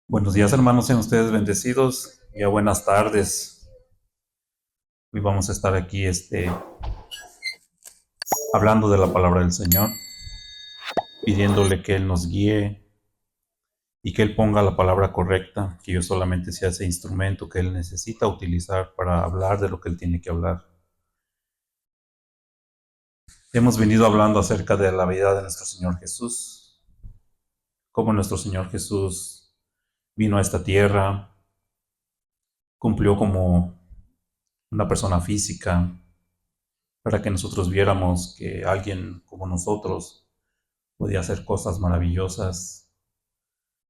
Buenos días, hermanos, sean ustedes bendecidos. Ya buenas tardes. Hoy vamos a estar aquí hablando de la palabra del Señor, pidiéndole que Él nos guíe y que Él ponga la palabra correcta, que yo solamente sea ese instrumento que Él necesita utilizar para hablar de lo que Él tiene que hablar. Hemos venido hablando acerca de la vida de nuestro Señor Jesús, cómo nuestro Señor Jesús vino a esta tierra, cumplió como una persona física, para que nosotros viéramos que alguien como nosotros podía hacer cosas maravillosas,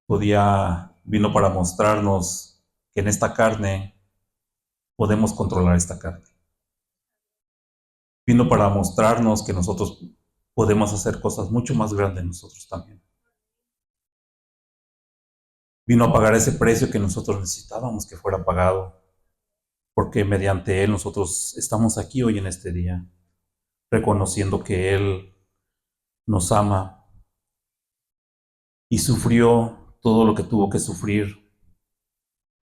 vino para mostrarnos que en esta carne podemos controlar esta carne. Vino para mostrarnos que nosotros podemos hacer cosas mucho más grandes nosotros también. Vino a pagar ese precio que nosotros necesitábamos que fuera pagado, porque mediante Él nosotros estamos aquí hoy en este día, reconociendo que Él nos ama y sufrió todo lo que tuvo que sufrir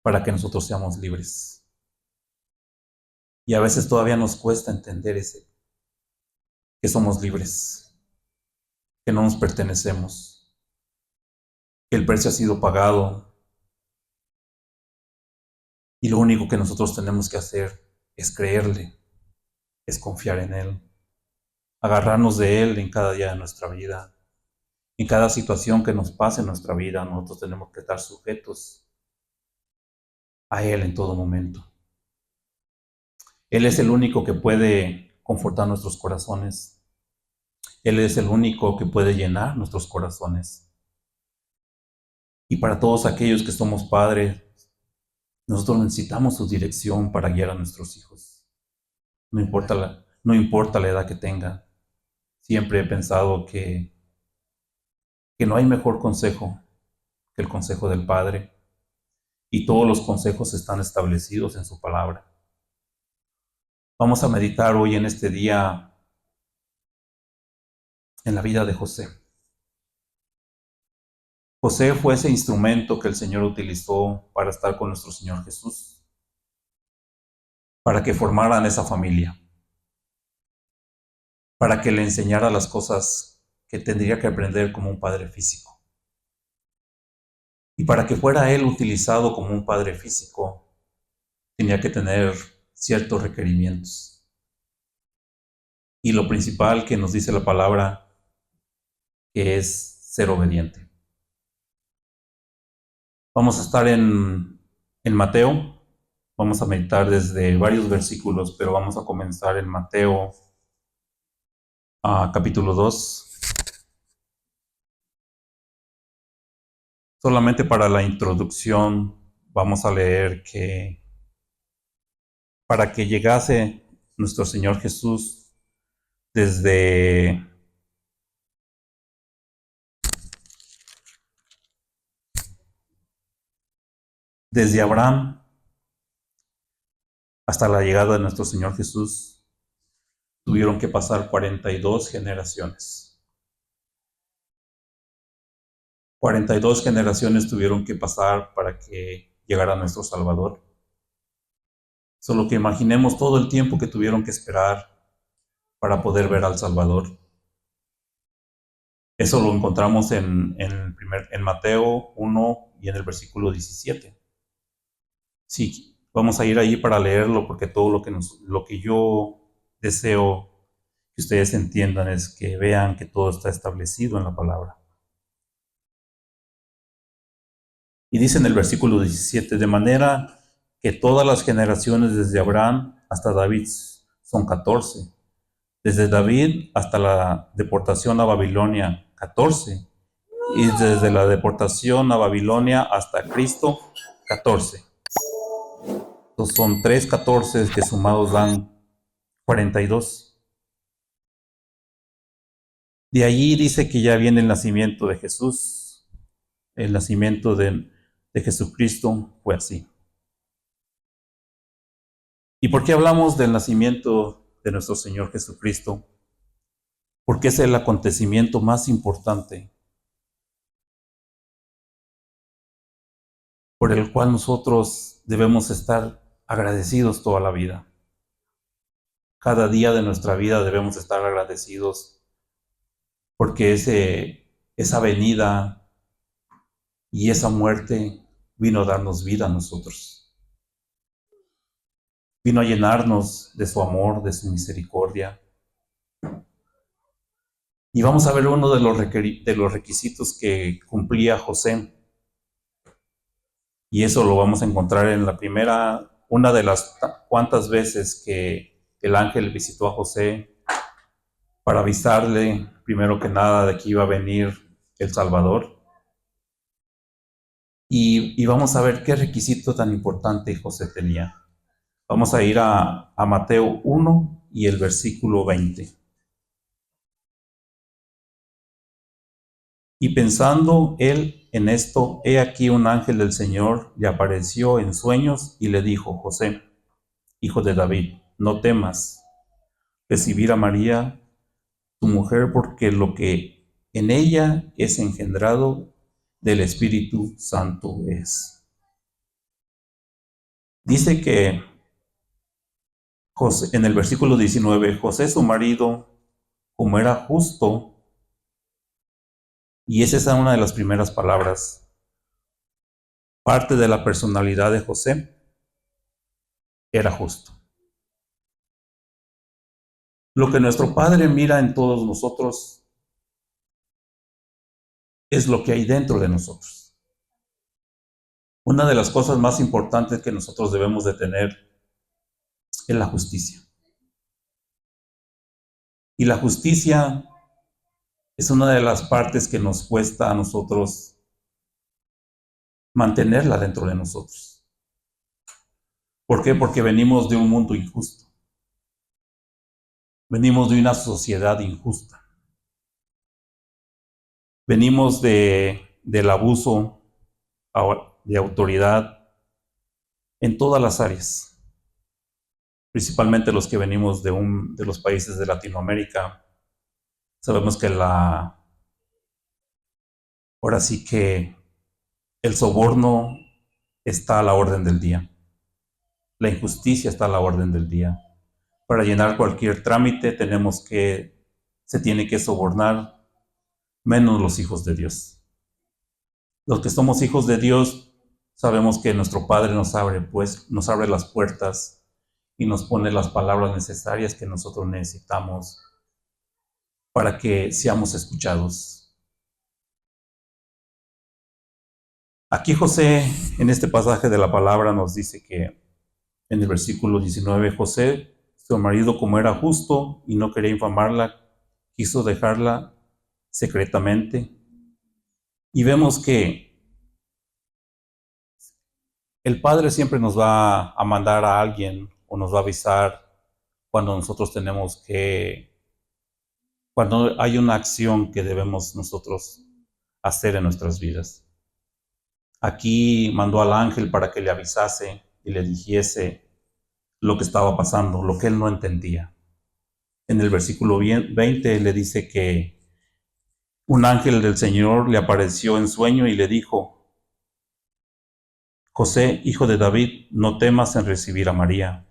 para que nosotros seamos libres. Y a veces todavía nos cuesta entender que somos libres, que no nos pertenecemos, que el precio ha sido pagado y lo único que nosotros tenemos que hacer es creerle, es confiar en Él, agarrarnos de Él en cada día de nuestra vida, en cada situación que nos pase en nuestra vida. Nosotros tenemos que estar sujetos a Él en todo momento. Él es el único que puede confortar nuestros corazones. Él es el único que puede llenar nuestros corazones. Y para todos aquellos que somos padres, nosotros necesitamos su dirección para guiar a nuestros hijos. No importa la edad que tengan. Siempre he pensado que no hay mejor consejo que el consejo del Padre, y todos los consejos están establecidos en su palabra. Vamos a meditar hoy en este día en la vida de José. José fue ese instrumento que el Señor utilizó para estar con nuestro Señor Jesús, para que formaran esa familia, para que le enseñara las cosas que tendría que aprender como un padre físico. Y para que fuera él utilizado como un padre físico, tenía que tener ciertos requerimientos. Y lo principal que nos dice la palabra, que es ser obediente. Vamos a estar en Mateo. Vamos a meditar desde varios versículos, pero vamos a comenzar en Mateo capítulo 2. Solamente para la introducción vamos a leer que para que llegase nuestro Señor Jesús desde Abraham hasta la llegada de nuestro Señor Jesús, tuvieron que pasar 42 generaciones. 42 generaciones tuvieron que pasar para que llegara nuestro Salvador. Solo que imaginemos todo el tiempo que tuvieron que esperar para poder ver al Salvador. Eso lo encontramos en Mateo 1 y en el versículo 17. Sí, vamos a ir ahí para leerlo, porque todo lo que yo deseo que ustedes entiendan es que vean que todo está establecido en la palabra. Y dice en el versículo 17, de manera que todas las generaciones desde Abraham hasta David son 14, desde David hasta la deportación a Babilonia 14, y desde la deportación a Babilonia hasta Cristo 14. Entonces son 3 14 que sumados dan 42. De allí dice que ya viene el nacimiento de Jesús. El nacimiento de Jesucristo fue así. ¿Y por qué hablamos del nacimiento de nuestro Señor Jesucristo? Porque es el acontecimiento más importante por el cual nosotros debemos estar agradecidos toda la vida. Cada día de nuestra vida debemos estar agradecidos porque esa venida y esa muerte vino a darnos vida a nosotros. Vino a llenarnos de su amor, de su misericordia. Y vamos a ver uno de los requisitos que cumplía José. Y eso lo vamos a encontrar en una de las cuantas veces que el ángel visitó a José para avisarle, primero que nada, de que iba a venir el Salvador. Y vamos a ver qué requisito tan importante José tenía. Vamos a ir a Mateo 1 y el versículo 20. Y pensando él en esto, he aquí un ángel del Señor le apareció en sueños y le dijo: José, hijo de David, no temas recibir a María, tu mujer, porque lo que en ella es engendrado del Espíritu Santo es. Dice que José, en el versículo 19, José su marido, como era justo, y esa es una de las primeras palabras, parte de la personalidad de José, era justo. Lo que nuestro Padre mira en todos nosotros es lo que hay dentro de nosotros. Una de las cosas más importantes que nosotros debemos de tener es la justicia. Y la justicia es una de las partes que nos cuesta a nosotros mantenerla dentro de nosotros. ¿Por qué? Porque venimos de un mundo injusto. Venimos de una sociedad injusta. Venimos del abuso de autoridad en todas las áreas. Principalmente los que venimos de los países de Latinoamérica. Sabemos que ahora sí que el soborno está a la orden del día. La injusticia está a la orden del día. Para llenar cualquier trámite se tiene que sobornar, menos los hijos de Dios. Los que somos hijos de Dios sabemos que nuestro Padre nos abre las puertas y nos pone las palabras necesarias que nosotros necesitamos para que seamos escuchados. Aquí José, en este pasaje de la palabra, nos dice que en el versículo 19, José, su marido, como era justo y no quería infamarla, quiso dejarla secretamente. Y vemos que el Padre siempre nos va a mandar a alguien o nos va a avisar cuando cuando hay una acción que debemos nosotros hacer en nuestras vidas. Aquí mandó al ángel para que le avisase y le dijese lo que estaba pasando, lo que él no entendía. En el versículo 20 le dice que un ángel del Señor le apareció en sueño y le dijo: José, hijo de David, no temas en recibir a María.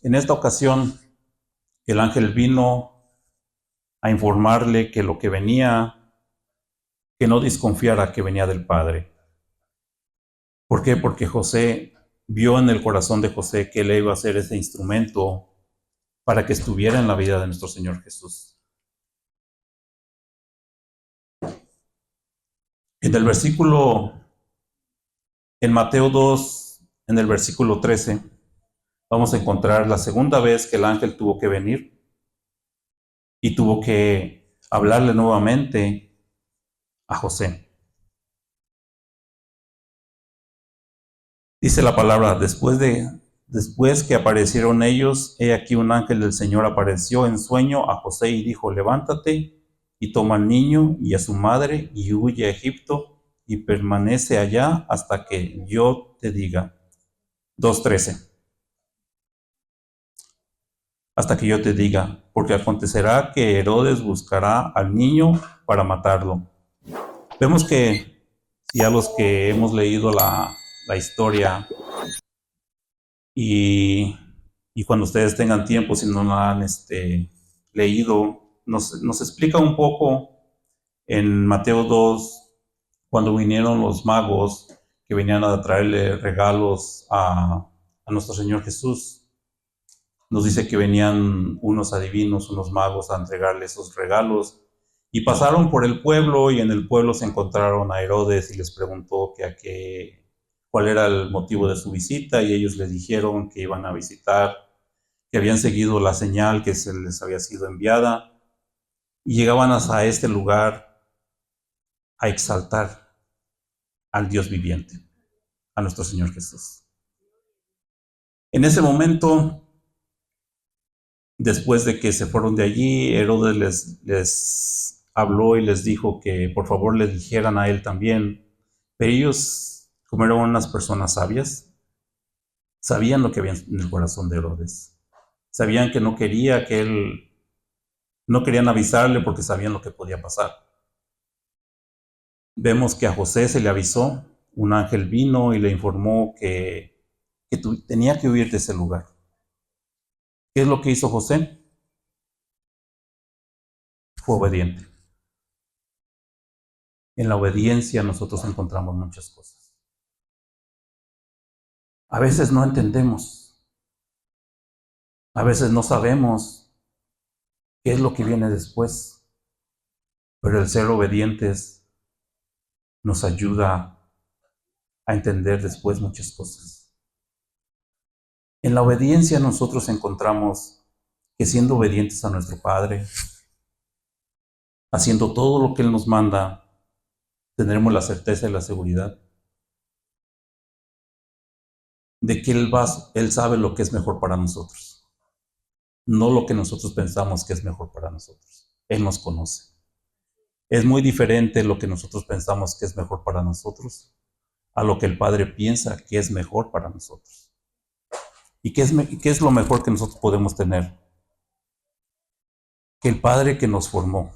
En esta ocasión, el ángel vino a informarle que lo que venía, que no desconfiara que venía del Padre. ¿Por qué? Porque José vio en el corazón de José que él iba a ser ese instrumento para que estuviera en la vida de nuestro Señor Jesús. En Mateo 2, en el versículo 13, vamos a encontrar la segunda vez que el ángel tuvo que venir y tuvo que hablarle nuevamente a José. Dice la palabra: después que aparecieron ellos, he aquí un ángel del Señor apareció en sueño a José y dijo: levántate y toma al niño y a su madre y huye a Egipto y permanece allá hasta que yo te diga. 2:13. Hasta que yo te diga, porque acontecerá que Herodes buscará al niño para matarlo. Vemos que y a los que hemos leído la historia y cuando ustedes tengan tiempo, si no la han leído, nos explica un poco en Mateo 2, cuando vinieron los magos que venían a traerle regalos a nuestro Señor Jesús. Nos dice que venían unos adivinos, unos magos a entregarle esos regalos y pasaron por el pueblo y en el pueblo se encontraron a Herodes y les preguntó cuál era el motivo de su visita y ellos le dijeron que iban a visitar, que habían seguido la señal que se les había sido enviada y llegaban hasta este lugar a exaltar al Dios viviente, a nuestro Señor Jesús. En ese momento, después de que se fueron de allí, Herodes les habló y les dijo que por favor le dijeran a él también. Pero ellos, como eran unas personas sabias, sabían lo que había en el corazón de Herodes. Sabían que no querían avisarle porque sabían lo que podía pasar. Vemos que a José se le avisó, un ángel vino y le informó que tenía que huir de ese lugar. ¿Qué es lo que hizo José? Fue obediente. En la obediencia nosotros encontramos muchas cosas. A veces no entendemos, a veces no sabemos qué es lo que viene después, pero el ser obedientes nos ayuda a entender después muchas cosas. En la obediencia nosotros encontramos que siendo obedientes a nuestro Padre, haciendo todo lo que Él nos manda, tendremos la certeza y la seguridad de que Él sabe lo que es mejor para nosotros, no lo que nosotros pensamos que es mejor para nosotros. Él nos conoce. Es muy diferente lo que nosotros pensamos que es mejor para nosotros a lo que el Padre piensa que es mejor para nosotros. ¿Y qué es lo mejor que nosotros podemos tener? Que el Padre que nos formó,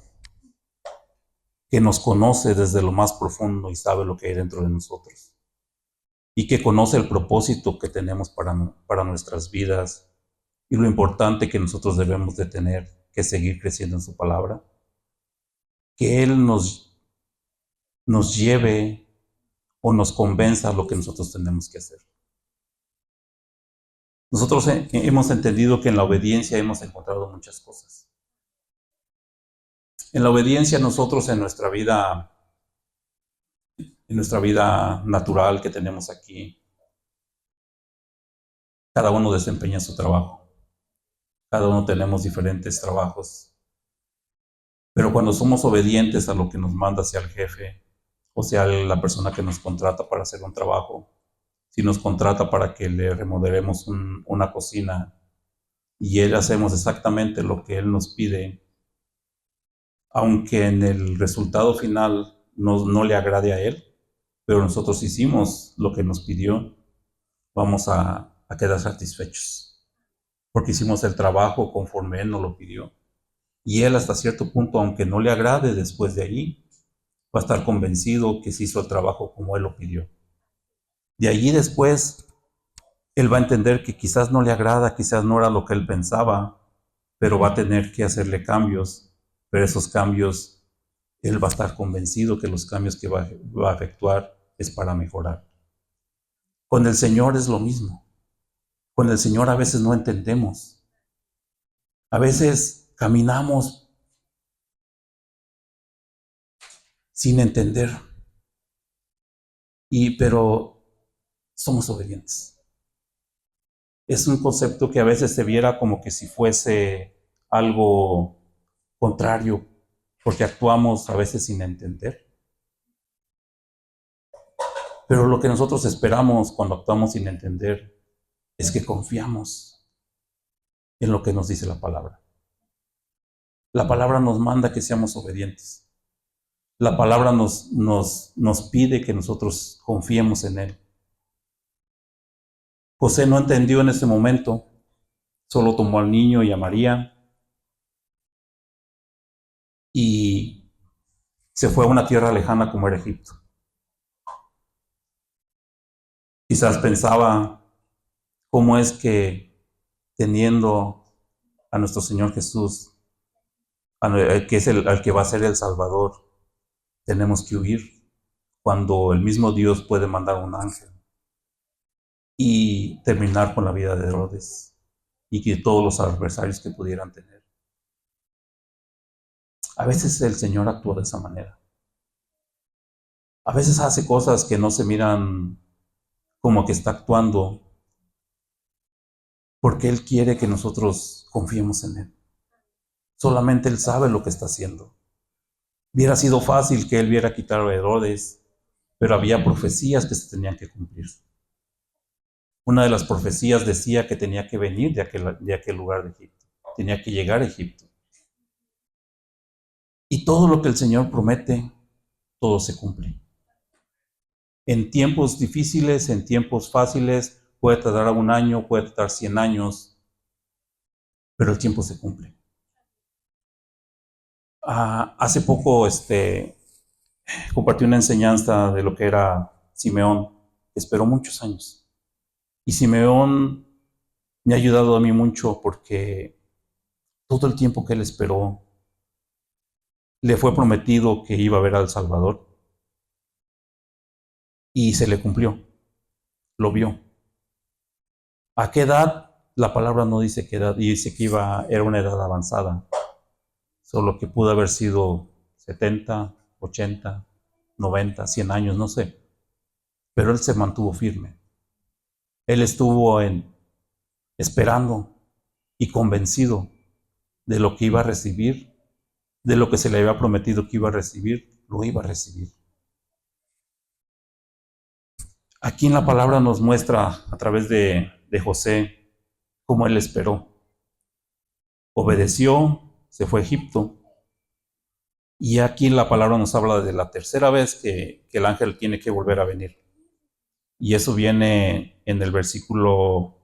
que nos conoce desde lo más profundo y sabe lo que hay dentro de nosotros, y que conoce el propósito que tenemos para nuestras vidas y lo importante que nosotros debemos de tener, que es seguir creciendo en su palabra, que Él nos lleve o nos convenza a lo que nosotros tenemos que hacer. Nosotros hemos entendido que en la obediencia hemos encontrado muchas cosas. En la obediencia nosotros en nuestra vida natural que tenemos aquí, cada uno desempeña su trabajo. Cada uno tenemos diferentes trabajos. Pero cuando somos obedientes a lo que nos manda, sea el jefe o sea la persona que nos contrata para hacer un trabajo, si nos contrata para que le remodelemos una cocina y él hacemos exactamente lo que él nos pide, aunque en el resultado final no le agrade a él, pero nosotros hicimos lo que nos pidió, vamos a quedar satisfechos, porque hicimos el trabajo conforme él nos lo pidió. Y él hasta cierto punto, aunque no le agrade después de allí, va a estar convencido que se hizo el trabajo como él lo pidió. De allí después, él va a entender que quizás no le agrada, quizás no era lo que él pensaba, pero va a tener que hacerle cambios, pero esos cambios, él va a estar convencido que los cambios que va a efectuar es para mejorar. Con el Señor es lo mismo. Con el Señor a veces no entendemos. A veces caminamos sin entender, pero somos obedientes. Es un concepto que a veces se viera como que si fuese algo contrario, porque actuamos a veces sin entender. Pero lo que nosotros esperamos cuando actuamos sin entender es que confiamos en lo que nos dice la palabra. La palabra nos manda que seamos obedientes. La palabra nos pide que nosotros confiemos en Él. José no entendió en ese momento, solo tomó al niño y a María y se fue a una tierra lejana como era Egipto. Quizás pensaba cómo es que teniendo a nuestro Señor Jesús, que es al que va a ser el Salvador, tenemos que huir cuando el mismo Dios puede mandar un ángel y terminar con la vida de Herodes y que todos los adversarios que pudieran tener. A veces el Señor actúa de esa manera. A veces hace cosas que no se miran como que está actuando, porque Él quiere que nosotros confiemos en Él. Solamente Él sabe lo que está haciendo. Hubiera sido fácil que Él hubiera quitado a Herodes, pero había profecías que se tenían que cumplir. Una de las profecías decía que tenía que venir de aquel lugar de Egipto, tenía que llegar a Egipto. Y todo lo que el Señor promete, todo se cumple. En tiempos difíciles, en tiempos fáciles, puede tardar un año, puede tardar 100 años, pero el tiempo se cumple. Hace poco compartí una enseñanza de lo que era Simeón, que esperó muchos años. Y Simeón me ha ayudado a mí mucho porque todo el tiempo que él esperó, le fue prometido que iba a ver al Salvador y se le cumplió, lo vio. ¿A qué edad? La palabra no dice qué edad, dice que era una edad avanzada, solo que pudo haber sido 70, 80, 90, 100 años, no sé. Pero él se mantuvo firme. Él estuvo esperando y convencido de lo que iba a recibir, de lo que se le había prometido que iba a recibir, lo iba a recibir. Aquí en la palabra nos muestra a través de José cómo él esperó. Obedeció, se fue a Egipto. Y aquí en la palabra nos habla de la tercera vez que el ángel tiene que volver a venir. Y eso viene en el versículo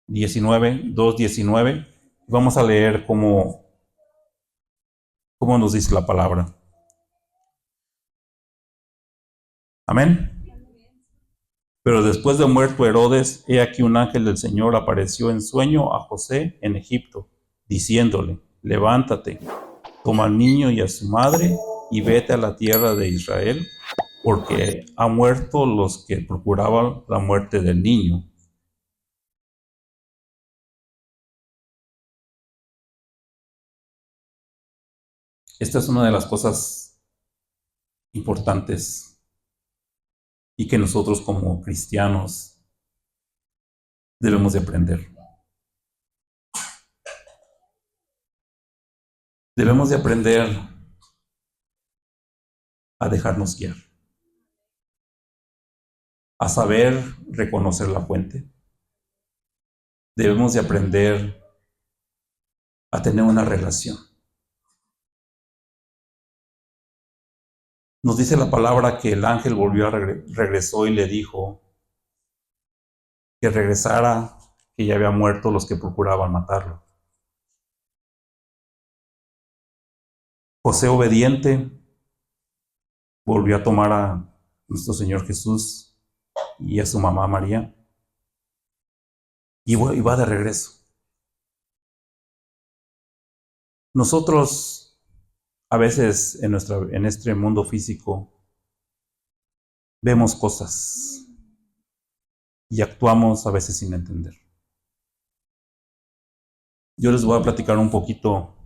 19, 2:19. Vamos a leer cómo nos dice la palabra. Amén. Pero después de muerto Herodes, he aquí un ángel del Señor apareció en sueño a José en Egipto, diciéndole, levántate, toma al niño y a su madre y vete a la tierra de Israel, porque han muerto los que procuraban la muerte del niño. Esta es una de las cosas importantes y que nosotros como cristianos debemos de aprender. Debemos de aprender a dejarnos guiar, a saber reconocer la fuente. Debemos de aprender a tener una relación. Nos dice la palabra que el ángel regresó y le dijo que regresara, que ya había muerto los que procuraban matarlo. José obediente volvió a tomar a nuestro Señor Jesús y a su mamá María y va de regreso. Nosotros a veces en este mundo físico vemos cosas y actuamos a veces sin entender. Yo les voy a platicar un poquito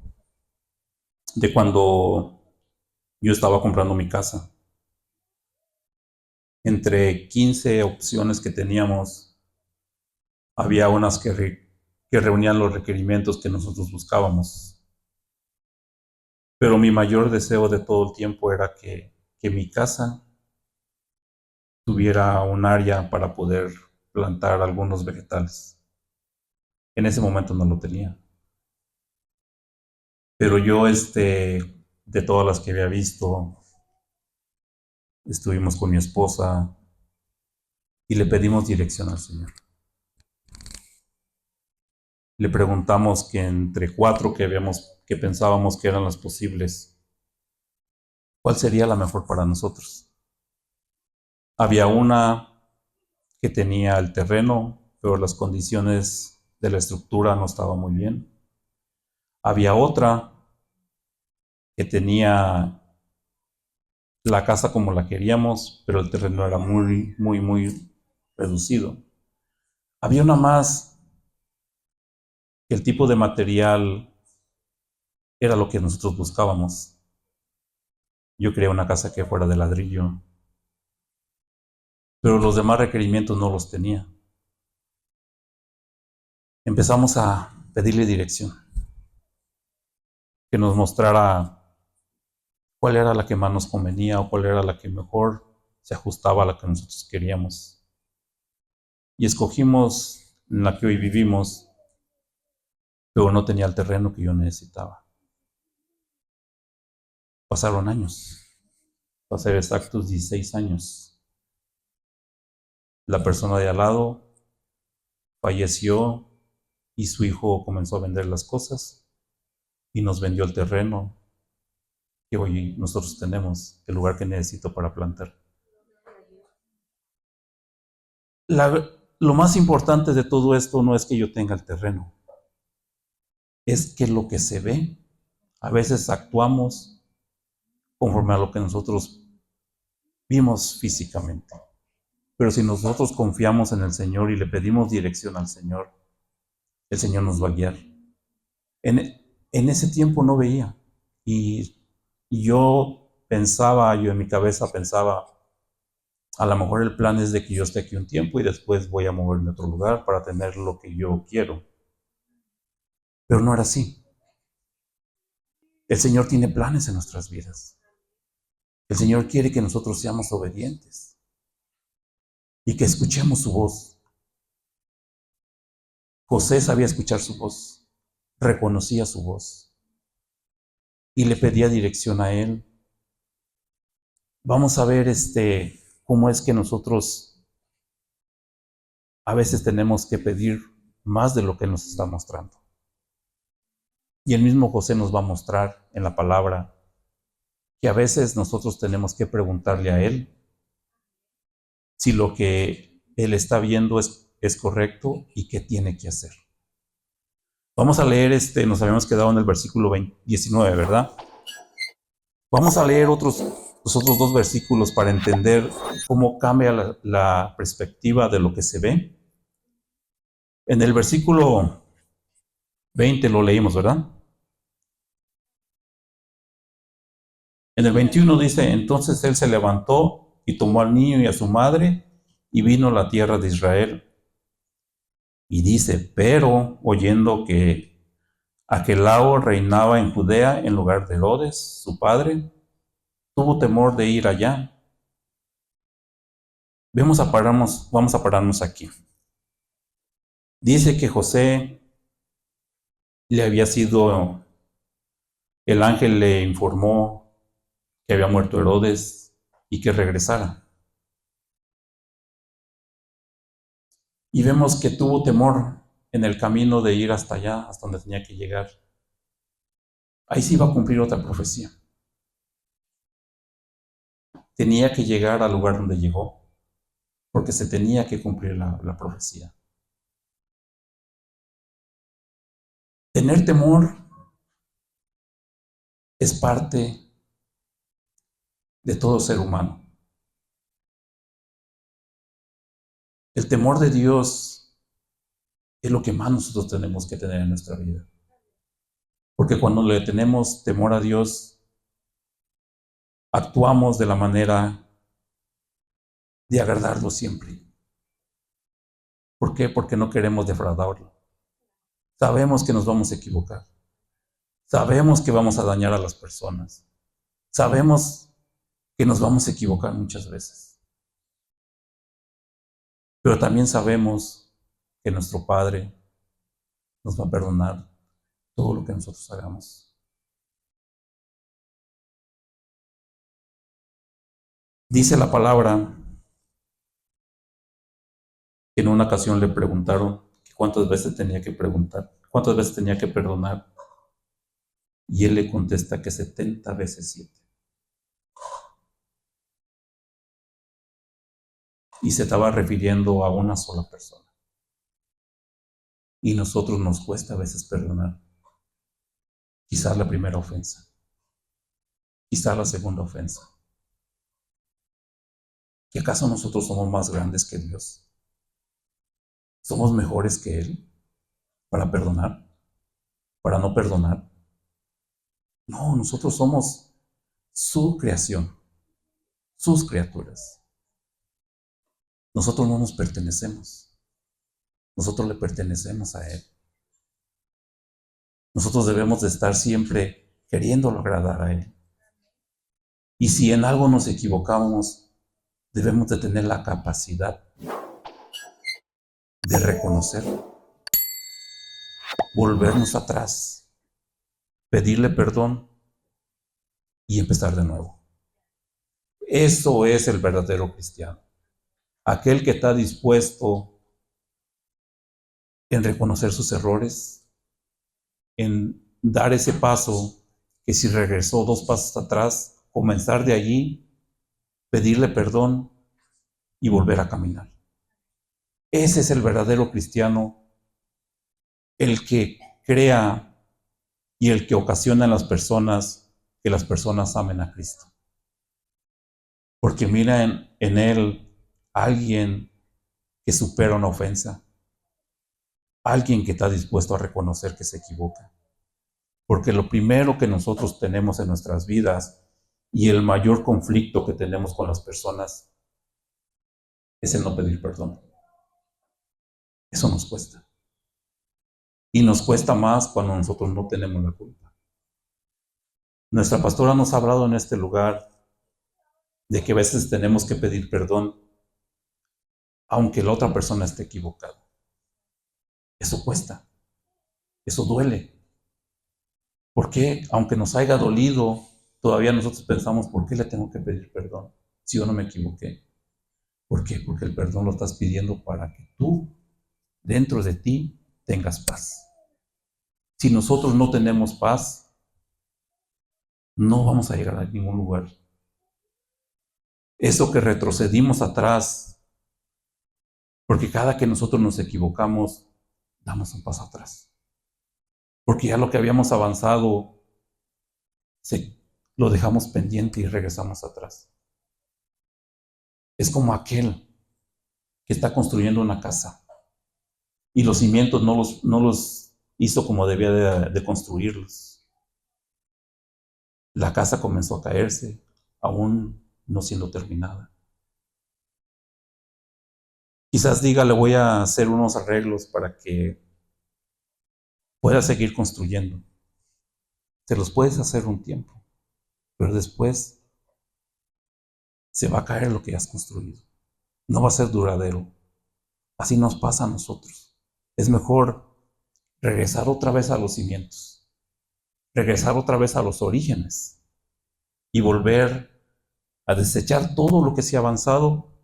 de cuando yo estaba comprando mi casa. Entre 15 opciones que teníamos, había unas que reunían los requerimientos que nosotros buscábamos. Pero mi mayor deseo de todo el tiempo era que mi casa tuviera un área para poder plantar algunos vegetales. En ese momento no lo tenía. Pero yo, de todas las que había visto, estuvimos con mi esposa y le pedimos dirección al Señor. Le preguntamos que entre 4 que pensábamos que eran las posibles, ¿cuál sería la mejor para nosotros? Había una que tenía el terreno, pero las condiciones de la estructura no estaban muy bien. Había otra que tenía la casa como la queríamos, pero el terreno era muy, muy, muy reducido. Había una más que el tipo de material era lo que nosotros buscábamos. Yo quería una casa que fuera de ladrillo, pero los demás requerimientos no los tenía. Empezamos a pedirle dirección, que nos mostrara cuál era la que más nos convenía o cuál era la que mejor se ajustaba a la que nosotros queríamos. Y escogimos la que hoy vivimos, pero no tenía el terreno que yo necesitaba. Pasaron años, para ser exactos 16 años. La persona de al lado falleció y su hijo comenzó a vender las cosas y nos vendió el terreno que hoy nosotros tenemos, el lugar que necesito para plantar. Lo más importante de todo esto no es que yo tenga el terreno, es que lo que se ve, a veces actuamos conforme a lo que nosotros vimos físicamente. Pero si nosotros confiamos en el Señor y le pedimos dirección al Señor, el Señor nos va a guiar. En ese tiempo no veía. Y yo pensaba, yo en mi cabeza pensaba, a lo mejor el plan es de que yo esté aquí un tiempo y después voy a moverme a otro lugar para tener lo que yo quiero. Pero no era así. El Señor tiene planes en nuestras vidas. El Señor quiere que nosotros seamos obedientes y que escuchemos su voz. José sabía escuchar su voz, reconocía su voz y le pedía dirección a él. Vamos a ver cómo es que nosotros a veces tenemos que pedir más de lo que nos está mostrando. Y el mismo José nos va a mostrar en la palabra que a veces nosotros tenemos que preguntarle a él si lo que él está viendo es correcto y qué tiene que hacer. Vamos a leer, nos habíamos quedado en el versículo 19, ¿verdad? Vamos a leer los otros dos versículos para entender cómo cambia la perspectiva de lo que se ve. En el versículo 20 lo leímos, ¿verdad? En el 21 dice, entonces él se levantó y tomó al niño y a su madre y vino a la tierra de Israel. Y dice, pero oyendo que Aquelao reinaba en Judea en lugar de Herodes, su padre, tuvo temor de ir allá. Vamos a pararnos aquí. Dice que José le había sido, el ángel le informó que había muerto Herodes y que regresara. Y vemos que tuvo temor en el camino de ir hasta allá, hasta donde tenía que llegar. Ahí se iba a cumplir otra profecía. Tenía que llegar al lugar donde llegó, porque se tenía que cumplir la profecía. Tener temor es parte de todo ser humano. El temor de Dios es lo que más nosotros tenemos que tener en nuestra vida. Porque cuando le tenemos temor a Dios, actuamos de la manera de agradarlo siempre. ¿Por qué? Porque no queremos defraudarlo. Sabemos que nos vamos a equivocar. Sabemos que vamos a dañar a las personas. Sabemos que nos vamos a equivocar muchas veces. Pero también sabemos que nuestro Padre nos va a perdonar todo lo que nosotros hagamos. Dice la palabra que en una ocasión le preguntaron cuántas veces tenía que preguntar, cuántas veces tenía que perdonar. Y él le contesta que 70 veces 7. y se estaba refiriendo a una sola persona. Y nosotros nos cuesta a veces perdonar. Quizás la primera ofensa, quizás la segunda ofensa. ¿Y acaso nosotros somos más grandes que Dios? ¿Somos mejores que Él para perdonar? ¿Para no perdonar? No, nosotros somos su creación, sus criaturas. Nosotros no nos pertenecemos. Nosotros le pertenecemos a Él. Nosotros debemos de estar siempre queriéndolo agradar a Él. Y si en algo nos equivocamos, debemos de tener la capacidad de reconocer, volvernos atrás, pedirle perdón y empezar de nuevo. Eso es el verdadero cristiano. Aquel que está dispuesto en reconocer sus errores, en dar ese paso, que si regresó 2 pasos atrás, comenzar de allí, pedirle perdón y volver a caminar. Ese es el verdadero cristiano, el que crea y el que ocasiona en las personas que las personas amen a Cristo. Porque miran en Él alguien que supera una ofensa, alguien que está dispuesto a reconocer que se equivoca. Porque lo primero que nosotros tenemos en nuestras vidas y el mayor conflicto que tenemos con las personas es el no pedir perdón. Eso nos cuesta. Y nos cuesta más cuando nosotros no tenemos la culpa. Nuestra pastora nos ha hablado en este lugar de que a veces tenemos que pedir perdón aunque la otra persona esté equivocada. Eso cuesta, eso duele. ¿Por qué? Aunque nos haya dolido, todavía nosotros pensamos, ¿por qué le tengo que pedir perdón si yo no me equivoqué? ¿Por qué? Porque el perdón lo estás pidiendo para que tú, dentro de ti, tengas paz. Si nosotros no tenemos paz, no vamos a llegar a ningún lugar. Eso que retrocedimos atrás, porque cada que nosotros nos equivocamos, damos un paso atrás. Porque ya lo que habíamos avanzado, lo dejamos pendiente y regresamos atrás. Es como aquel que está construyendo una casa y los cimientos no los hizo como debía de construirlos. La casa comenzó a caerse, aún no siendo terminada. Quizás diga, le voy a hacer unos arreglos para que pueda seguir construyendo. Te los puedes hacer un tiempo, pero después se va a caer lo que has construido. No va a ser duradero. Así nos pasa a nosotros. Es mejor regresar otra vez a los cimientos, regresar otra vez a los orígenes y volver a desechar todo lo que se ha avanzado,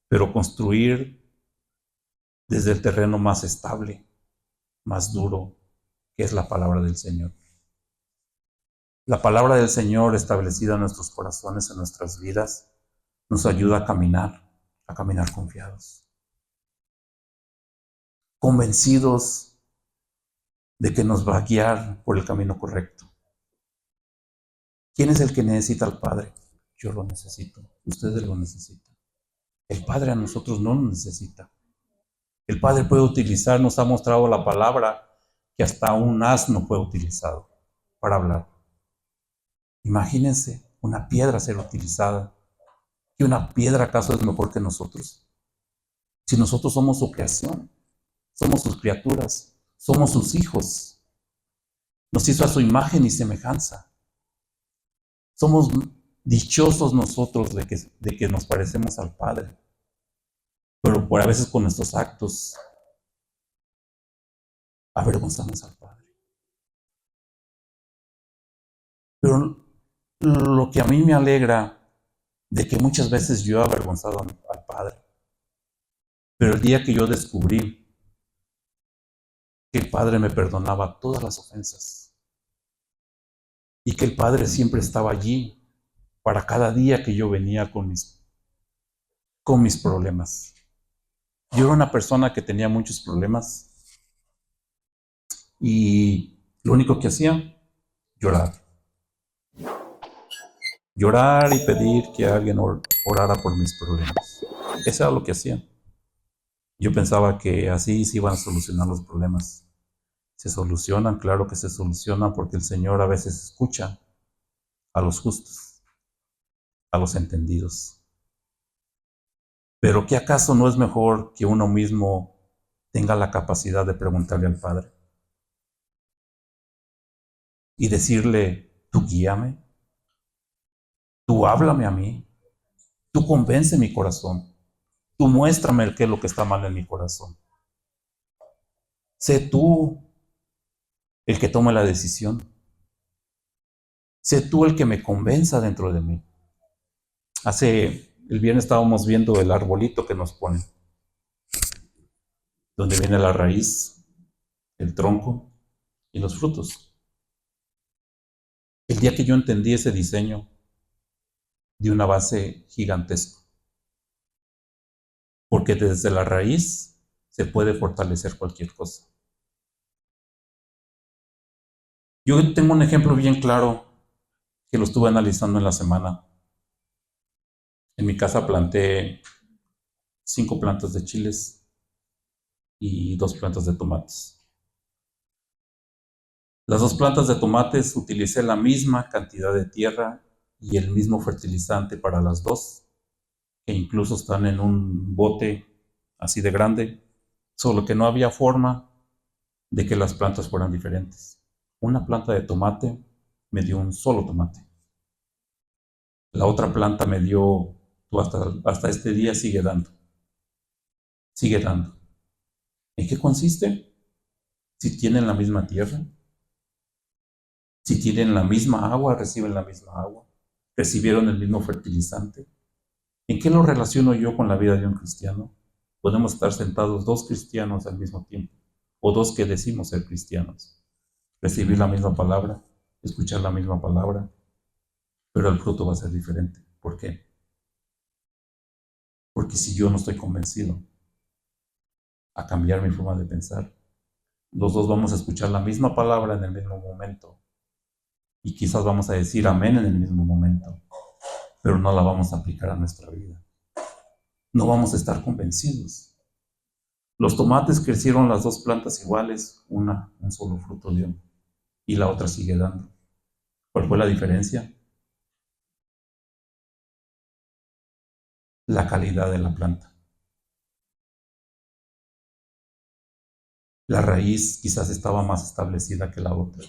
pero construir desde el terreno más estable, más duro, que es la palabra del Señor. La palabra del Señor establecida en nuestros corazones, en nuestras vidas, nos ayuda a caminar confiados, convencidos de que nos va a guiar por el camino correcto. ¿Quién es el que necesita al Padre? Yo lo necesito, ustedes lo necesitan. El Padre a nosotros no nos necesita. El Padre puede utilizar, nos ha mostrado la palabra, que hasta un asno fue utilizado para hablar. Imagínense una piedra ser utilizada. ¿Y una piedra acaso es mejor que nosotros? Si nosotros somos su creación, somos sus criaturas, somos sus hijos. Nos hizo a su imagen y semejanza. Somos dichosos nosotros de que nos parecemos al Padre. Pero por a veces con nuestros actos avergonzamos al Padre. Pero lo que a mí me alegra de que muchas veces yo he avergonzado al Padre. Pero el día que yo descubrí que el Padre me perdonaba todas las ofensas y que el Padre siempre estaba allí para cada día que yo venía con mis con mis problemas. Yo era una persona que tenía muchos problemas y lo único que hacía, llorar. Llorar y pedir que alguien orara por mis problemas. Eso era lo que hacía. Yo pensaba que así se iban a solucionar los problemas. Se solucionan, claro que se solucionan porque el Señor a veces escucha a los justos, a los entendidos. Pero ¿qué acaso no es mejor que uno mismo tenga la capacidad de preguntarle al Padre y decirle, tú guíame, tú háblame a mí, tú convence mi corazón, tú muéstrame qué es lo que está mal en mi corazón? Sé tú el que tome la decisión, sé tú el que me convenza dentro de mí. El viernes estábamos viendo el arbolito que nos ponen, donde viene la raíz, el tronco y los frutos. El día que yo entendí ese diseño de una base gigantesca, porque desde la raíz se puede fortalecer cualquier cosa. Yo tengo un ejemplo bien claro que lo estuve analizando en la semana. En mi casa planté 5 plantas de chiles y 2 plantas de tomates. Las 2 plantas de tomates utilicé la misma cantidad de tierra y el mismo fertilizante para las dos, que incluso están en un bote así de grande, solo que no había forma de que las plantas fueran diferentes. Una planta de tomate me dio un solo tomate. La otra planta me dio, hasta este día sigue dando, sigue dando. ¿En qué consiste? Si tienen la misma tierra, si tienen la misma agua, reciben la misma agua, recibieron el mismo fertilizante. ¿En qué lo relaciono yo con la vida de un cristiano? Podemos estar sentados 2 cristianos al mismo tiempo, o 2 que decimos ser cristianos, recibir la misma palabra, escuchar la misma palabra, pero el fruto va a ser diferente. ¿Por qué? Porque si yo no estoy convencido a cambiar mi forma de pensar, los dos vamos a escuchar la misma palabra en el mismo momento y quizás vamos a decir amén en el mismo momento, pero no la vamos a aplicar a nuestra vida. No vamos a estar convencidos. Los tomates crecieron las 2 plantas iguales, un solo fruto dio y la otra sigue dando. ¿Cuál fue la diferencia? La calidad de la planta. La raíz quizás estaba más establecida que la otra.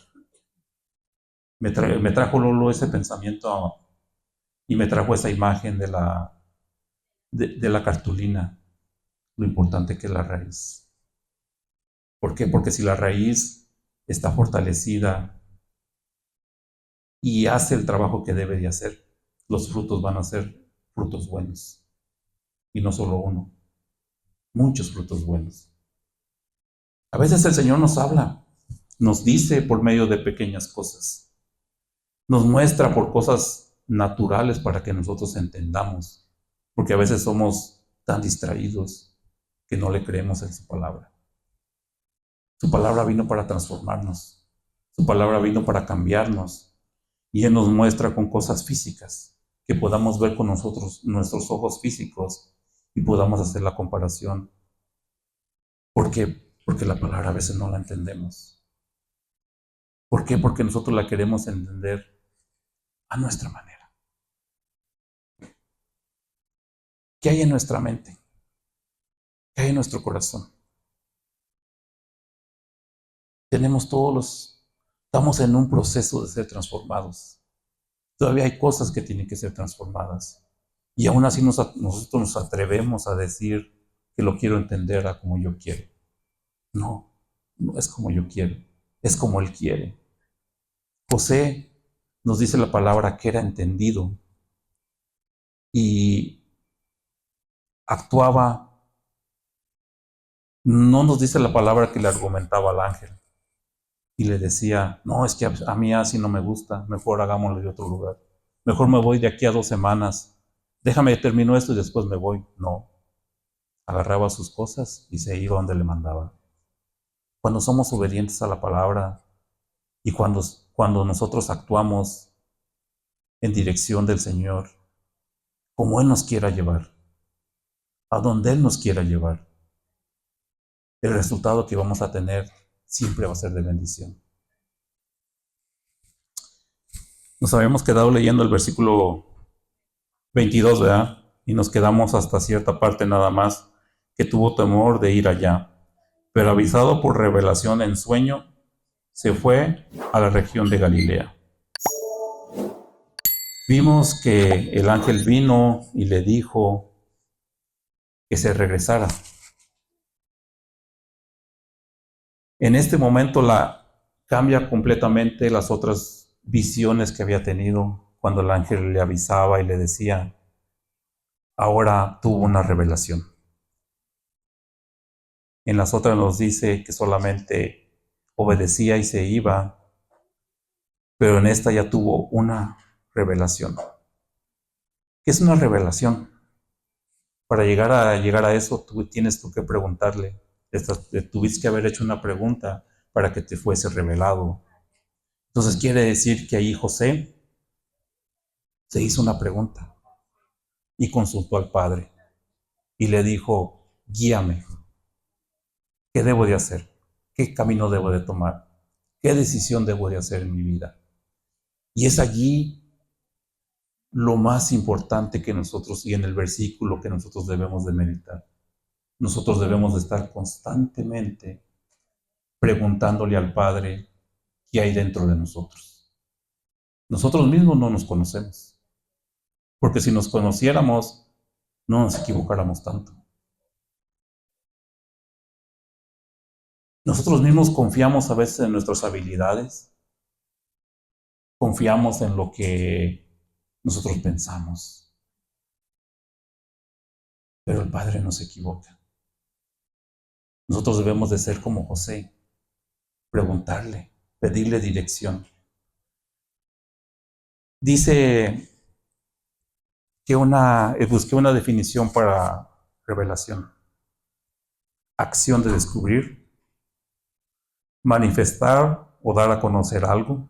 Me trajo Lolo ese pensamiento y me trajo esa imagen de la cartulina, lo importante que es la raíz. ¿Por qué? Porque si la raíz está fortalecida y hace el trabajo que debe de hacer, los frutos van a ser frutos buenos. Y no solo uno, muchos frutos buenos. A veces el Señor nos habla, nos dice por medio de pequeñas cosas, nos muestra por cosas naturales para que nosotros entendamos, porque a veces somos tan distraídos que no le creemos en su palabra. Su palabra vino para transformarnos, su palabra vino para cambiarnos y Él nos muestra con cosas físicas que podamos ver con nosotros, nuestros ojos físicos y podamos hacer la comparación. ¿Por qué? Porque la palabra a veces no la entendemos. ¿Por qué? Porque nosotros la queremos entender a nuestra manera. ¿Qué hay en nuestra mente? ¿Qué hay en nuestro corazón? Estamos en un proceso de ser transformados. Todavía hay cosas que tienen que ser transformadas. Y aún así nosotros nos atrevemos a decir que lo quiero entender a como yo quiero. No, no es como yo quiero, es como Él quiere. José nos dice la palabra que era entendido y actuaba, no nos dice la palabra que le argumentaba al ángel y le decía, no, es que a mí así no me gusta, mejor hagámoslo de otro lugar. Mejor me voy de aquí a 2 semanas déjame termino esto y después me voy. No, agarraba sus cosas y se iba donde le mandaba. Cuando somos obedientes a la palabra y cuando nosotros actuamos en dirección del Señor, como Él nos quiera llevar, a donde Él nos quiera llevar, el resultado que vamos a tener siempre va a ser de bendición. Nos habíamos quedado leyendo el versículo 22, ¿verdad? Y nos quedamos hasta cierta parte nada más, que tuvo temor de ir allá. Pero avisado por revelación en sueño, se fue a la región de Galilea. Vimos que el ángel vino y le dijo que se regresara. En este momento cambia completamente las otras visiones que había tenido cuando el ángel le avisaba y le decía. Ahora tuvo una revelación. En las otras nos dice que solamente obedecía y se iba, pero en esta ya tuvo una revelación. ¿Qué es una revelación? Para llegar a eso, tienes tú que preguntarle. Tuviste que haber hecho una pregunta para que te fuese revelado. Entonces quiere decir que ahí José se hizo una pregunta y consultó al Padre y le dijo, guíame, ¿qué debo de hacer? ¿Qué camino debo de tomar? ¿Qué decisión debo de hacer en mi vida? Y es allí lo más importante que nosotros, y en el versículo que nosotros debemos de meditar. Nosotros debemos de estar constantemente preguntándole al Padre qué hay dentro de nosotros. Nosotros mismos no nos conocemos, porque si nos conociéramos, no nos equivocáramos tanto. Nosotros mismos confiamos a veces en nuestras habilidades, confiamos en lo que nosotros pensamos, pero el Padre no se equivoca. Nosotros debemos de ser como José, preguntarle, pedirle dirección. Dice que busqué una definición para revelación. Acción de descubrir, manifestar o dar a conocer algo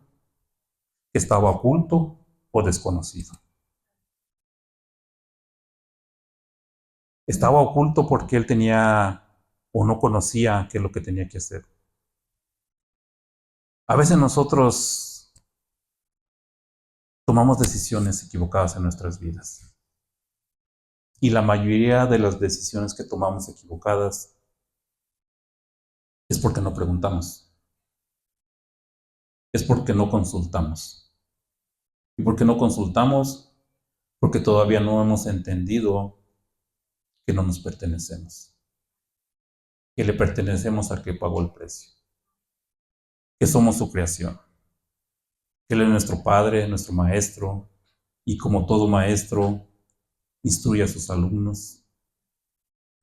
que estaba oculto o desconocido. Estaba oculto porque él tenía o no conocía qué es lo que tenía que hacer. A veces nosotros tomamos decisiones equivocadas en nuestras vidas. Y la mayoría de las decisiones que tomamos equivocadas es porque no preguntamos, es porque no consultamos. ¿Y por qué no consultamos? Porque todavía no hemos entendido que no nos pertenecemos, que le pertenecemos al que pagó el precio, que somos su creación, que Él es nuestro Padre, nuestro Maestro, y como todo maestro, instruye a sus alumnos.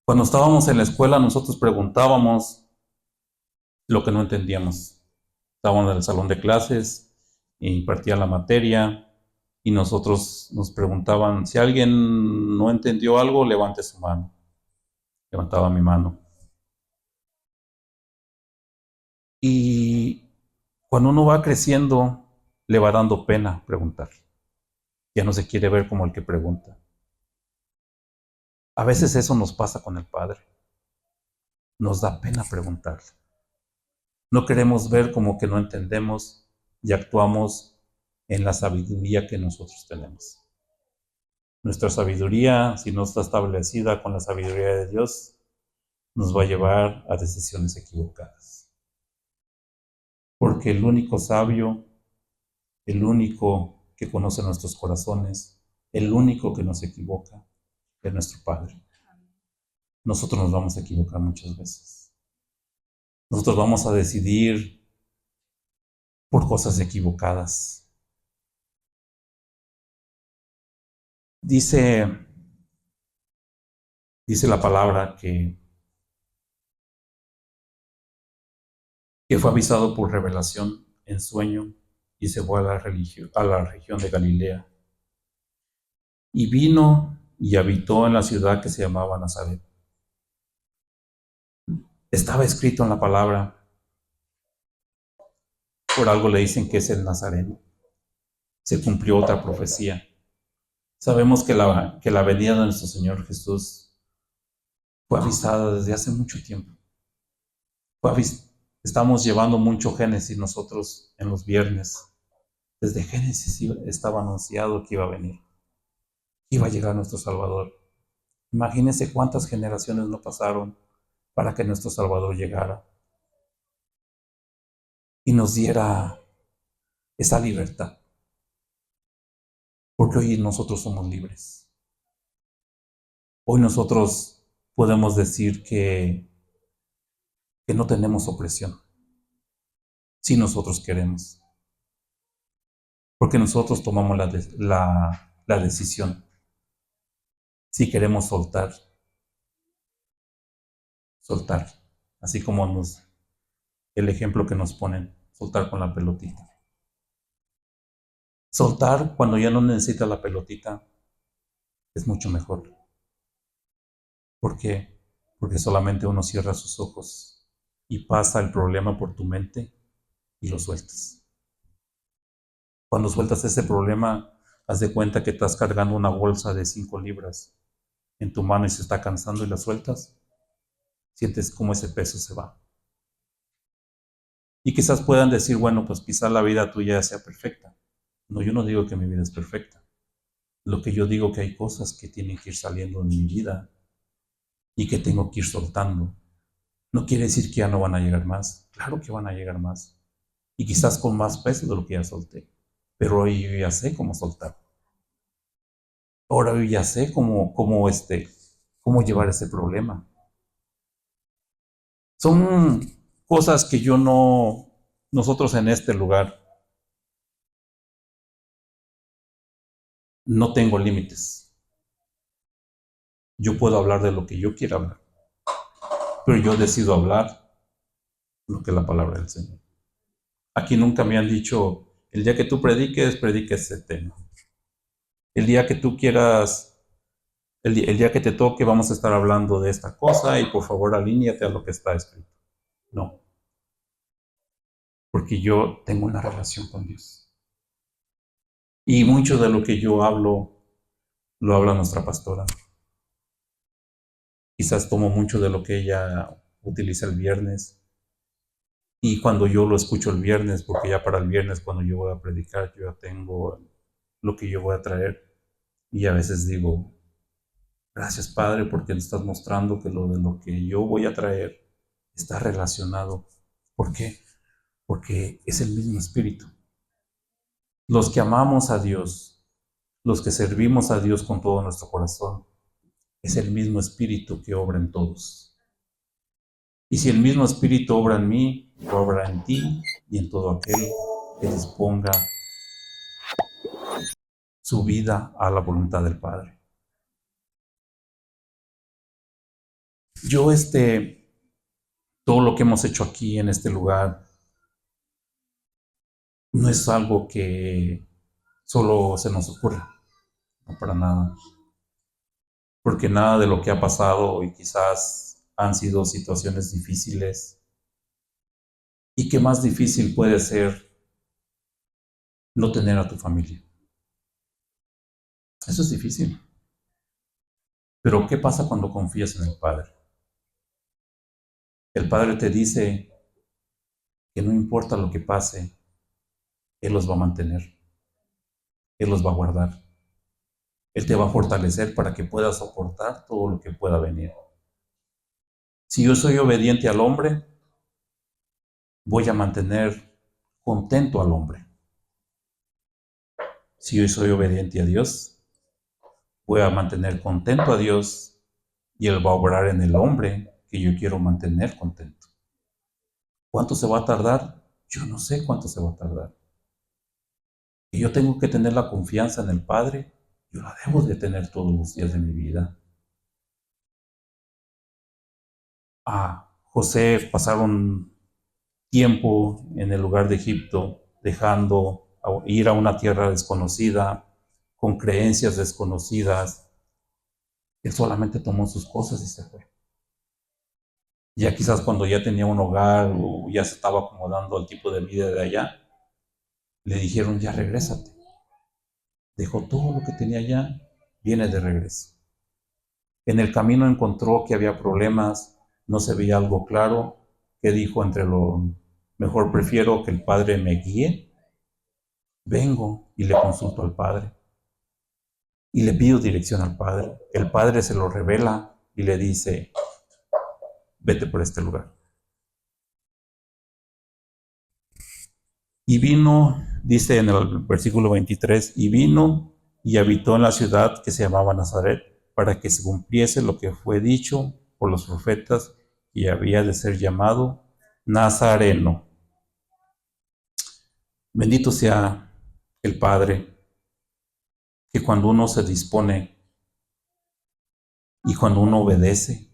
Cuando estábamos en la escuela, nosotros preguntábamos lo que no entendíamos. Estábamos en el salón de clases, impartía la materia, y nosotros nos preguntaban, si alguien no entendió algo, levante su mano. Levantaba mi mano. Y cuando uno va creciendo, le va dando pena preguntar. Ya no se quiere ver como el que pregunta. A veces eso nos pasa con el Padre. Nos da pena preguntarle. No queremos ver como que no entendemos y actuamos en la sabiduría que nosotros tenemos. Nuestra sabiduría, si no está establecida con la sabiduría de Dios, nos va a llevar a decisiones equivocadas. Porque el único sabio, el único que conoce nuestros corazones, el único que no se equivoca, es nuestro Padre. Nosotros nos vamos a equivocar muchas veces. Nosotros vamos a decidir por cosas equivocadas. Dice la palabra que fue avisado por revelación en sueño y se fue a la región de Galilea. Y vino y habitó en la ciudad que se llamaba Nazaret. Estaba escrito en la palabra, por algo le dicen que es el Nazareno. Se cumplió otra profecía. Sabemos que la venida de nuestro Señor Jesús fue avisada desde hace mucho tiempo. Estamos llevando mucho Génesis nosotros en los viernes. Desde Génesis estaba anunciado que iba a venir, que iba a llegar nuestro Salvador. Imagínense cuántas generaciones no pasaron para que nuestro Salvador llegara y nos diera esa libertad. Porque hoy nosotros somos libres. Hoy nosotros podemos decir que no tenemos opresión, si nosotros queremos. Porque nosotros tomamos la decisión. Si queremos soltar. Así como el ejemplo que nos ponen, soltar con la pelotita. Soltar cuando ya no necesita la pelotita es mucho mejor. ¿Por qué? Porque solamente uno cierra sus ojos y pasa el problema por tu mente y lo sueltas. Cuando sueltas ese problema, haz de cuenta que estás cargando una bolsa de 5 libras en tu mano y se está cansando y la sueltas, sientes cómo ese peso se va. Y quizás puedan decir, bueno, pues quizás la vida tuya sea perfecta. No, yo no digo que mi vida es perfecta. Lo que yo digo que hay cosas que tienen que ir saliendo de mi vida y que tengo que ir soltando. No quiere decir que ya no van a llegar más. Claro que van a llegar más. Y quizás con más peso de lo que ya solté. Pero hoy yo ya sé cómo soltar. Ahora yo ya sé cómo llevar ese problema. Son cosas que nosotros en este lugar, no tengo límites. Yo puedo hablar de lo que yo quiera hablar. Pero yo decido hablar lo que es la palabra del Señor. Aquí nunca me han dicho, el día que tú prediques ese tema. El día que tú quieras, el día que te toque, vamos a estar hablando de esta cosa y por favor alíñate a lo que está escrito. No. Porque yo tengo una relación con Dios. Y mucho de lo que yo hablo, lo habla nuestra pastora. Quizás tomo mucho de lo que ella utiliza el viernes. Y cuando yo lo escucho el viernes, porque ya para el viernes cuando yo voy a predicar, yo ya tengo lo que yo voy a traer. Y a veces digo, gracias Padre, porque me estás mostrando que lo de lo que yo voy a traer está relacionado. ¿Por qué? Porque es el mismo Espíritu. Los que amamos a Dios, los que servimos a Dios con todo nuestro corazón, es el mismo Espíritu que obra en todos. Y si el mismo Espíritu obra en mí, obra en ti y en todo aquel que disponga su vida a la voluntad del Padre. Yo todo lo que hemos hecho aquí en este lugar no es algo que solo se nos ocurra, no para nada. Porque nada de lo que ha pasado y quizás han sido situaciones difíciles. ¿Y qué más difícil puede ser no tener a tu familia? Eso es difícil. Pero ¿qué pasa cuando confías en el Padre? El Padre te dice que no importa lo que pase, Él los va a mantener, Él los va a guardar, Él te va a fortalecer para que puedas soportar todo lo que pueda venir. Si yo soy obediente al hombre, voy a mantener contento al hombre. Si yo soy obediente a Dios, voy a mantener contento a Dios y Él va a obrar en el hombre que yo quiero mantener contento. ¿Cuánto se va a tardar? Yo no sé cuánto se va a tardar. Y yo tengo que tener la confianza en el Padre. Yo la debo de tener todos los días de mi vida. A José pasaron tiempo en el lugar de Egipto, dejando ir a una tierra desconocida, con creencias desconocidas, Él solamente tomó sus cosas y se fue. Ya quizás cuando ya tenía un hogar o ya se estaba acomodando al tipo de vida de allá, le dijeron, ya regrésate. Dejó todo lo que tenía allá, viene de regreso. En el camino encontró que había problemas, no se veía algo claro, que dijo entre lo mejor prefiero que el Padre me guíe, vengo y le consulto al Padre y le pido dirección al Padre. El Padre se lo revela y le dice, vete por este lugar. Y vino, dice en el versículo 23, y vino y habitó en la ciudad que se llamaba Nazaret, para que se cumpliese lo que fue dicho por los profetas, y había de ser llamado Nazareno. Bendito sea el Padre, que cuando uno se dispone y cuando uno obedece,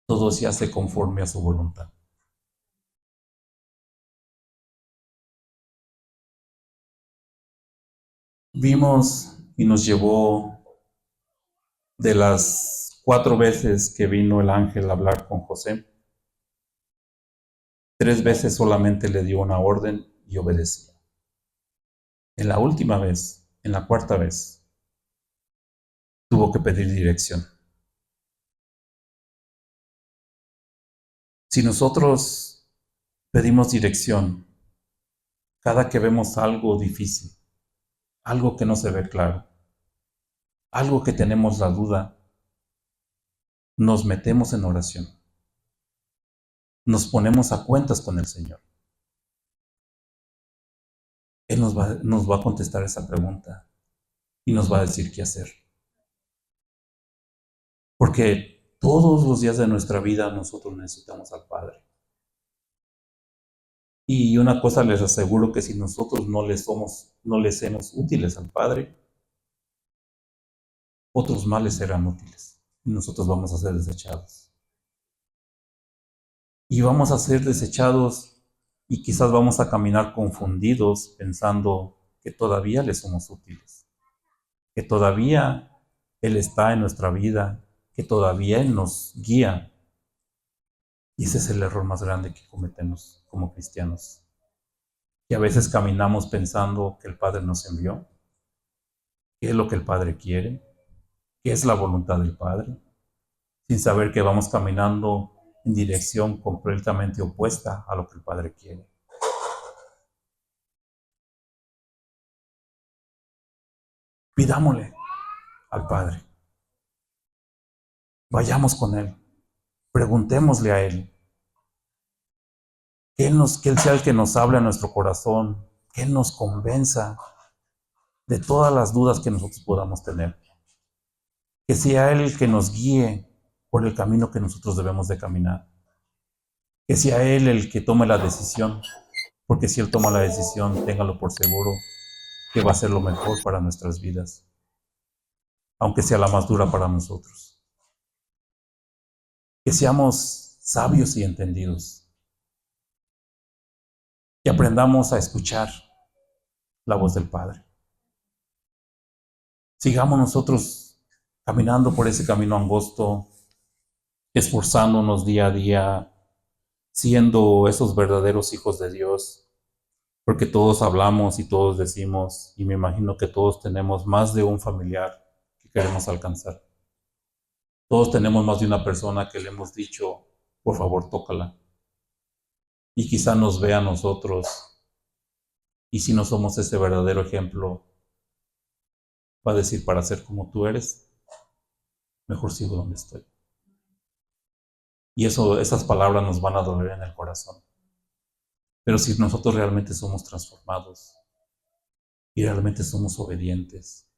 todo se hace conforme a su voluntad. Vimos y nos llevó de las 4 veces que vino el ángel a hablar con José, 3 veces solamente le dio una orden y obedeció. En la última vez, en la cuarta vez, tuvo que pedir dirección. Si nosotros pedimos dirección cada que vemos algo difícil, algo que no se ve claro, algo que tenemos la duda, nos metemos en oración, nos ponemos a cuentas con el Señor. Él nos va a contestar esa pregunta y nos va a decir qué hacer. Porque todos los días de nuestra vida nosotros necesitamos al Padre. Y una cosa les aseguro que si nosotros no le somos útiles al Padre, otros males serán útiles. Y nosotros vamos a ser desechados. Y vamos a ser desechados y quizás vamos a caminar confundidos pensando que todavía le somos útiles, que todavía Él está en nuestra vida, que todavía Él nos guía. Y ese es el error más grande que cometemos como cristianos. Que a veces caminamos pensando que el Padre nos envió, qué es lo que el Padre quiere, qué es la voluntad del Padre, sin saber que vamos caminando en dirección completamente opuesta a lo que el Padre quiere. Pidámosle al Padre, vayamos con Él, preguntémosle a Él, que Él sea el que nos hable a nuestro corazón, que Él nos convenza de todas las dudas que nosotros podamos tener, que sea Él el que nos guíe por el camino que nosotros debemos de caminar, que sea Él el que tome la decisión, porque si Él toma la decisión, téngalo por seguro que va a ser lo mejor para nuestras vidas, aunque sea la más dura para nosotros. Que seamos sabios y entendidos, que aprendamos a escuchar la voz del Padre. Sigamos nosotros caminando por ese camino angosto, esforzándonos día a día, siendo esos verdaderos hijos de Dios, porque todos hablamos y todos decimos, y me imagino que todos tenemos más de un familiar que queremos alcanzar. Todos tenemos más de una persona que le hemos dicho, por favor, tócala. Y quizá nos vea a nosotros, y si no somos ese verdadero ejemplo, va a decir, para ser como tú eres, mejor sigo donde estoy. Y esas palabras nos van a doler en el corazón. Pero si nosotros realmente somos transformados y realmente somos obedientes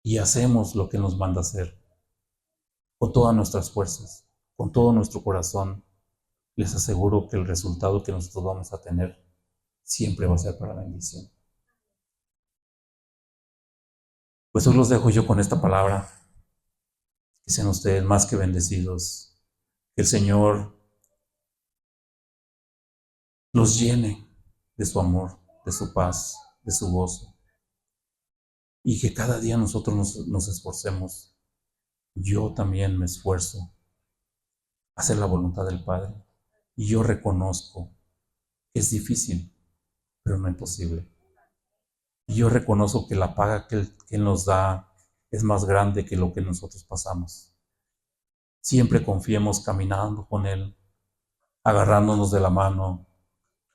y hacemos lo que nos manda hacer con todas nuestras fuerzas, con todo nuestro corazón, les aseguro que el resultado que nosotros vamos a tener siempre va a ser para bendición. Pues hoy los dejo yo con esta palabra, que sean ustedes más que bendecidos, que el Señor los llene de su amor, de su paz, de su gozo, y que cada día nosotros nos esforcemos yo también me esfuerzo a hacer la voluntad del Padre. Y yo reconozco que es difícil, pero no imposible. Y yo reconozco que la paga que Él nos da es más grande que lo que nosotros pasamos. Siempre confiemos caminando con Él, agarrándonos de la mano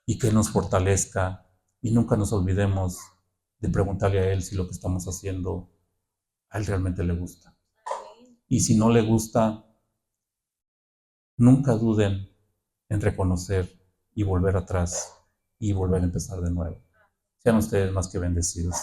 y que Él nos fortalezca y nunca nos olvidemos de preguntarle a Él si lo que estamos haciendo a Él realmente le gusta. Y si no le gusta, nunca duden en reconocer y volver atrás y volver a empezar de nuevo. Sean ustedes más que bendecidos.